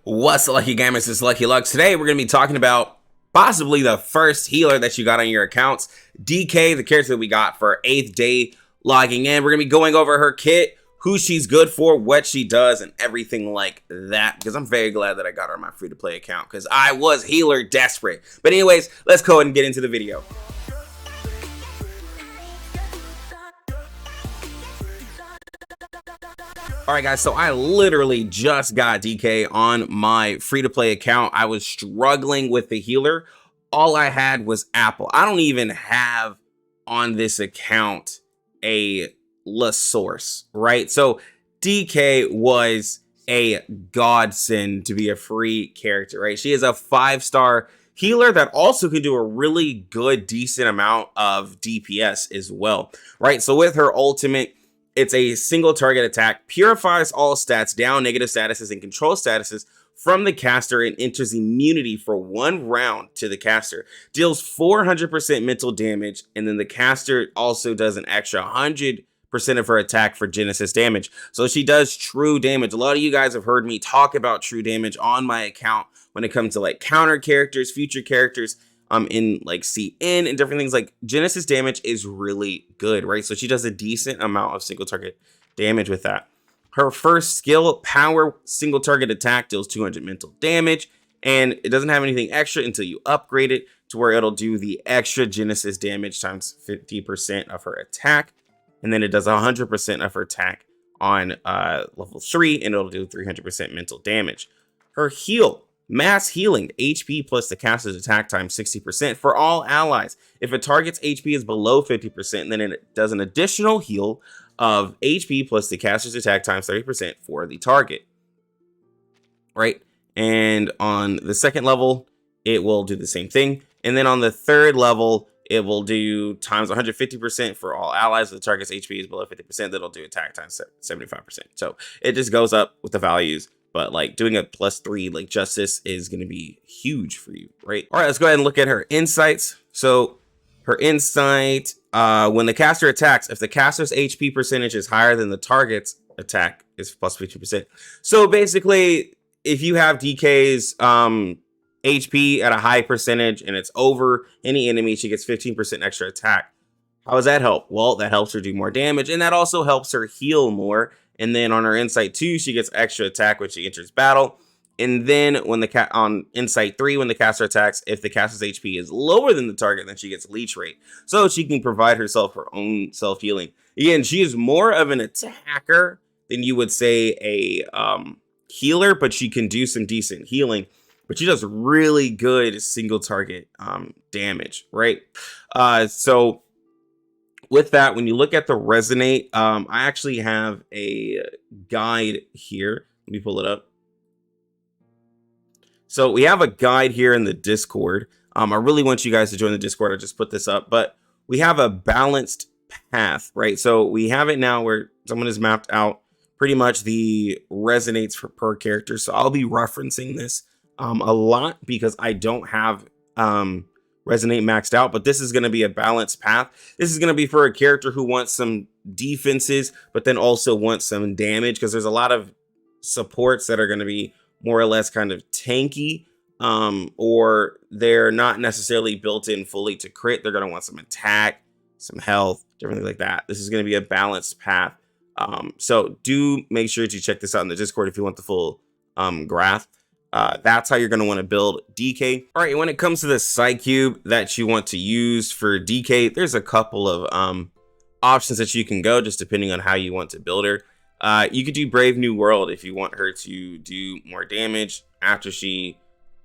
What's up, Lucky Gamers? It's Lucky Luck. Today we're going to be talking about possibly the first healer that you got on your accounts, Dikke, the character that we got for 8th day logging in. We're going to be going over her kit, who she's good for, what she does, and everything like that, because I'm very glad that I got her on my free-to-play account, because I was healer desperate. But anyways, let's go ahead and get into the video. Alright guys, so I literally just got Dikke on my free-to-play account. I was struggling with the healer. All I had was Apple. I don't even have on this account a La Source, right? So Dikke was a godsend to be a free character, right? She is a 5-star healer that also can do a really good, decent amount of DPS as well, right? So with her ultimate, it's a single target attack, purifies all stats, down negative statuses, and control statuses from the caster, and enters immunity for 1 round to the caster. Deals 400% mental damage, and then the caster also does an extra 100% of her attack for Genesis damage. So she does true damage. A lot of you guys have heard me talk about true damage on my account when it comes to like counter characters, future characters, in like CN and different things. Like Genesis damage is really good, right? So she does a decent amount of single target damage with that. Her first skill, power single target attack, deals 200 mental damage, and it doesn't have anything extra until you upgrade it to where it'll do the extra Genesis damage times 50% of her attack, and then it does 100% of her attack on level 3, and it'll do 300% mental damage. Her heal, mass healing, HP plus the caster's attack times 60% for all allies. If a target's HP is below 50%, then it does an additional heal of HP plus the caster's attack times 30% for the target, right? And on the second level, it will do the same thing. And then on the third level, it will do times 150% for all allies. If the target's HP is below 50%, that'll do attack times 75%. So it just goes up with the values. But like doing a +3 like Justice is going to be huge for you, right? All right, let's go ahead and look at her insights. So her insight, when the caster attacks, if the caster's HP percentage is higher than the target's attack, is plus 50%. So basically, if you have Dikke's HP at a high percentage and it's over any enemy, she gets 15% extra attack. How does that help? Well, that helps her do more damage, and that also helps her heal more. And then on her insight 2, she gets extra attack when she enters battle. And then when on insight 3, when the caster attacks, if the caster's HP is lower than the target, then she gets leech rate. So she can provide herself her own self-healing. Again, she is more of an attacker than you would say a healer, but she can do some decent healing. But she does really good single target damage, right? So with that, when you look at the resonate, I actually have a guide here. Let me pull it up. So we have a guide here in the Discord. I really want you guys to join the Discord. I just put this up, but we have a balanced path, right? So we have it now where someone has mapped out pretty much the resonates for per character. So I'll be referencing this a lot because I don't have resonate maxed out, but this is going to be a balanced path. This is going to be for a character who wants some defenses, but then also wants some damage, because there's a lot of supports that are going to be more or less kind of tanky, or they're not necessarily built in fully to crit. They're going to want some attack, some health, different things like that. This is going to be a balanced path. So do make sure to check this out in the Discord if you want the full graph. That's how you're going to want to build Dikke. All right, when it comes to the Psychube that you want to use for Dikke, there's a couple of options that you can go, just depending on how you want to build her. You could do Brave New World if you want her to do more damage. After she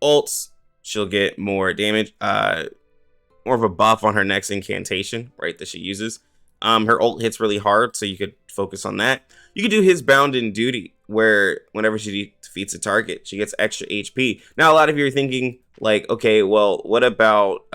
ults, she'll get more damage, more of a buff on her next incantation, right, that she uses. Her ult hits really hard, so you could focus on that. You could do his Bound in Duty, where whenever she defeats a target, she gets extra HP. Now, a lot of you are thinking, like, okay, well, what about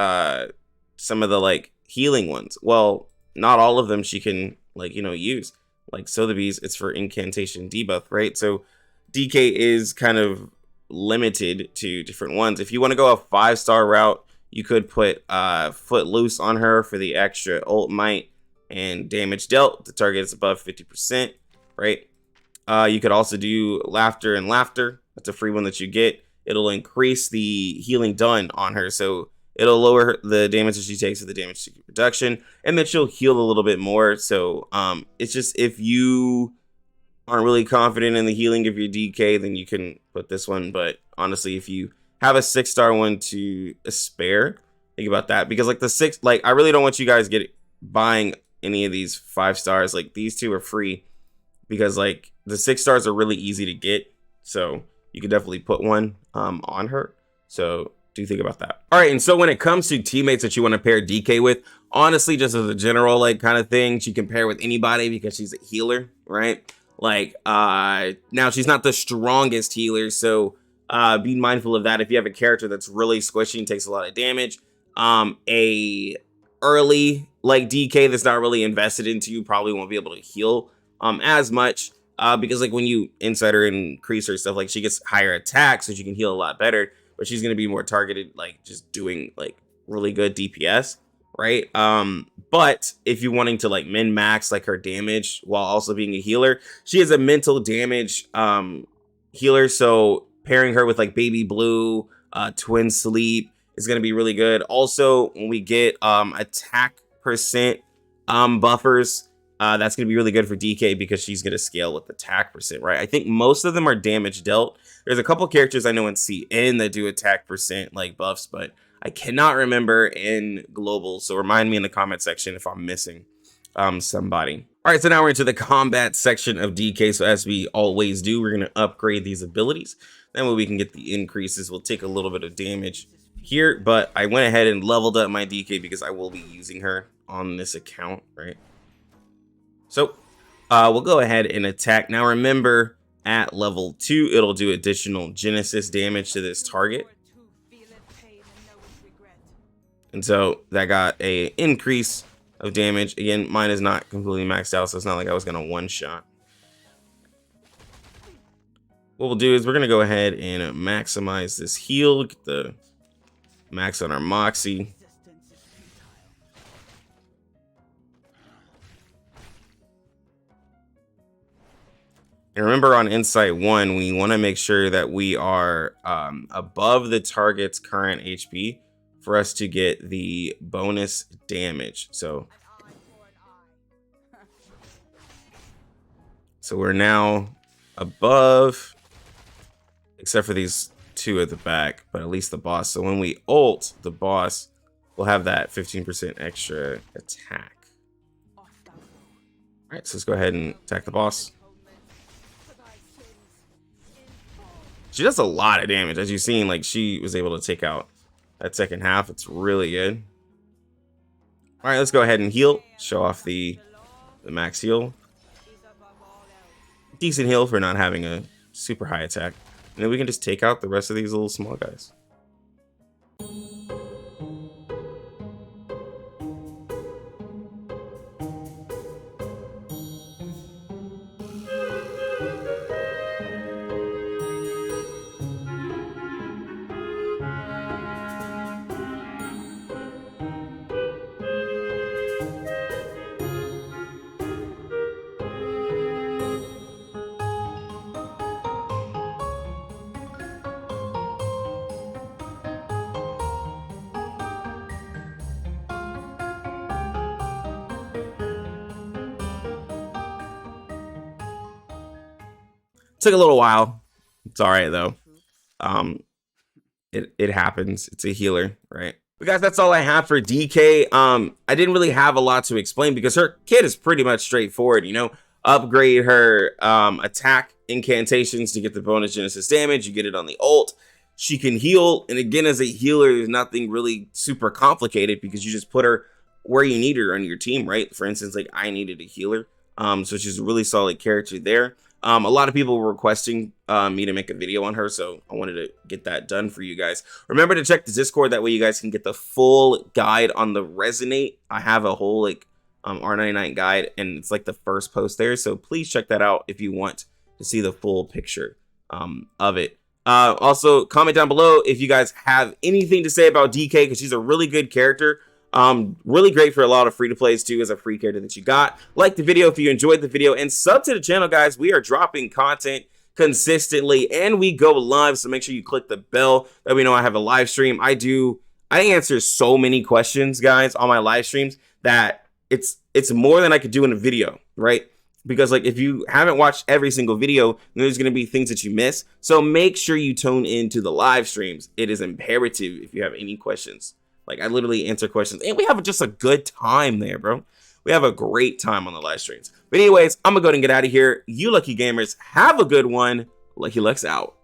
some of the, like, healing ones? Well, not all of them she can, like, you know, use. Like Sotheby's, it's for incantation debuff, right? So Dikke is kind of limited to different ones. If you want to go a 5-star route, you could put Footloose on her for the extra ult might and damage dealt. The target is above 50%, right? You could also do Laughter and Laughter. That's a free one that you get. It'll increase the healing done on her, so it'll lower the damage that she takes with the damage reduction, and then she'll heal a little bit more. So it's just, if you aren't really confident in the healing of your DK, then you can put this one. But honestly, if you have a 6-star one to spare, think about that, because like the 6, like I really don't want you guys buying any of these 5 stars. Like these two are free, because like the 6 stars are really easy to get, so you could definitely put one on her. So do think about that. All right, and so when it comes to teammates that you want to pair DK with, honestly, just as a general like kind of thing, she can pair with anybody because she's a healer, right? Like now she's not the strongest healer, so be mindful of that. If you have a character that's really squishy and takes a lot of damage, a early like DK that's not really invested into you probably won't be able to heal as much, because like when you inside her and increase her stuff, like she gets higher attack, so she can heal a lot better, but she's going to be more targeted, like just doing like really good DPS, right? But if you're wanting to like min max like her damage while also being a healer, she is a mental damage healer, so pairing her with like Baby Blue, Twin Sleep is going to be really good. Also, when we get attack percent buffers, that's going to be really good for DK, because she's going to scale with attack percent, right? I think most of them are damage dealt. There's a couple characters I know in CN that do attack percent like buffs, but I cannot remember in global. So remind me in the comment section if I'm missing somebody. All right, so now we're into the combat section of DK. So as we always do, we're going to upgrade these abilities. Then when we can get the increases, we'll take a little bit of damage here, but I went ahead and leveled up my DK because I will be using her on this account, right? So we'll go ahead and attack. Now remember, at level 2, it'll do additional Genesis damage to this target. And so that got a increase of damage. Again, mine is not completely maxed out, so it's not like I was gonna one-shot. What we'll do is we're gonna go ahead and maximize this heal, get the max on our Moxie. And remember, on Insight 1, we want to make sure that we are above the target's current HP for us to get the bonus damage. So we're now above, except for these 2 at the back, but at least the boss. So when we ult the boss, we'll have that 15% extra attack. All right, so let's go ahead and attack the boss. She does a lot of damage, as you've seen. Like, she was able to take out that second half. It's really good. All right, let's go ahead and heal. Show off the max heal. Decent heal for not having a super high attack. And then we can just take out the rest of these little small guys. Took a little while. It's all right though. It happens. It's a healer, right? But guys, that's all I have for DK. I didn't really have a lot to explain because her kit is pretty much straightforward. You know, upgrade her attack incantations to get the bonus Genesis damage. You get it on the ult. She can heal, and again, as a healer, there's nothing really super complicated because you just put her where you need her on your team, right? For instance, like I needed a healer, so she's a really solid character there. A lot of people were requesting me to make a video on her, so I wanted to get that done for you guys. Remember to check the Discord, that way you guys can get the full guide on the Resonate. I have a whole like R99 guide, and it's like the first post there, so please check that out if you want to see the full picture of it. Also, comment down below if you guys have anything to say about DK, because she's a really good character. Really great for a lot of free-to-plays too, as a free character that you got. Like the video if you enjoyed the video, and sub to the channel, guys. We are dropping content consistently, and we go live. So make sure you click the bell that we know I have a live stream. I answer so many questions, guys, on my live streams that it's more than I could do in a video, right? Because like if you haven't watched every single video, there's going to be things that you miss. So make sure you tune into the live streams. It is imperative if you have any questions. Like I literally answer questions, and we have just a good time there, bro. We have a great time on the live streams. But anyways, I'm gonna go ahead and get out of here. You lucky gamers, have a good one. Lucky Lucks out.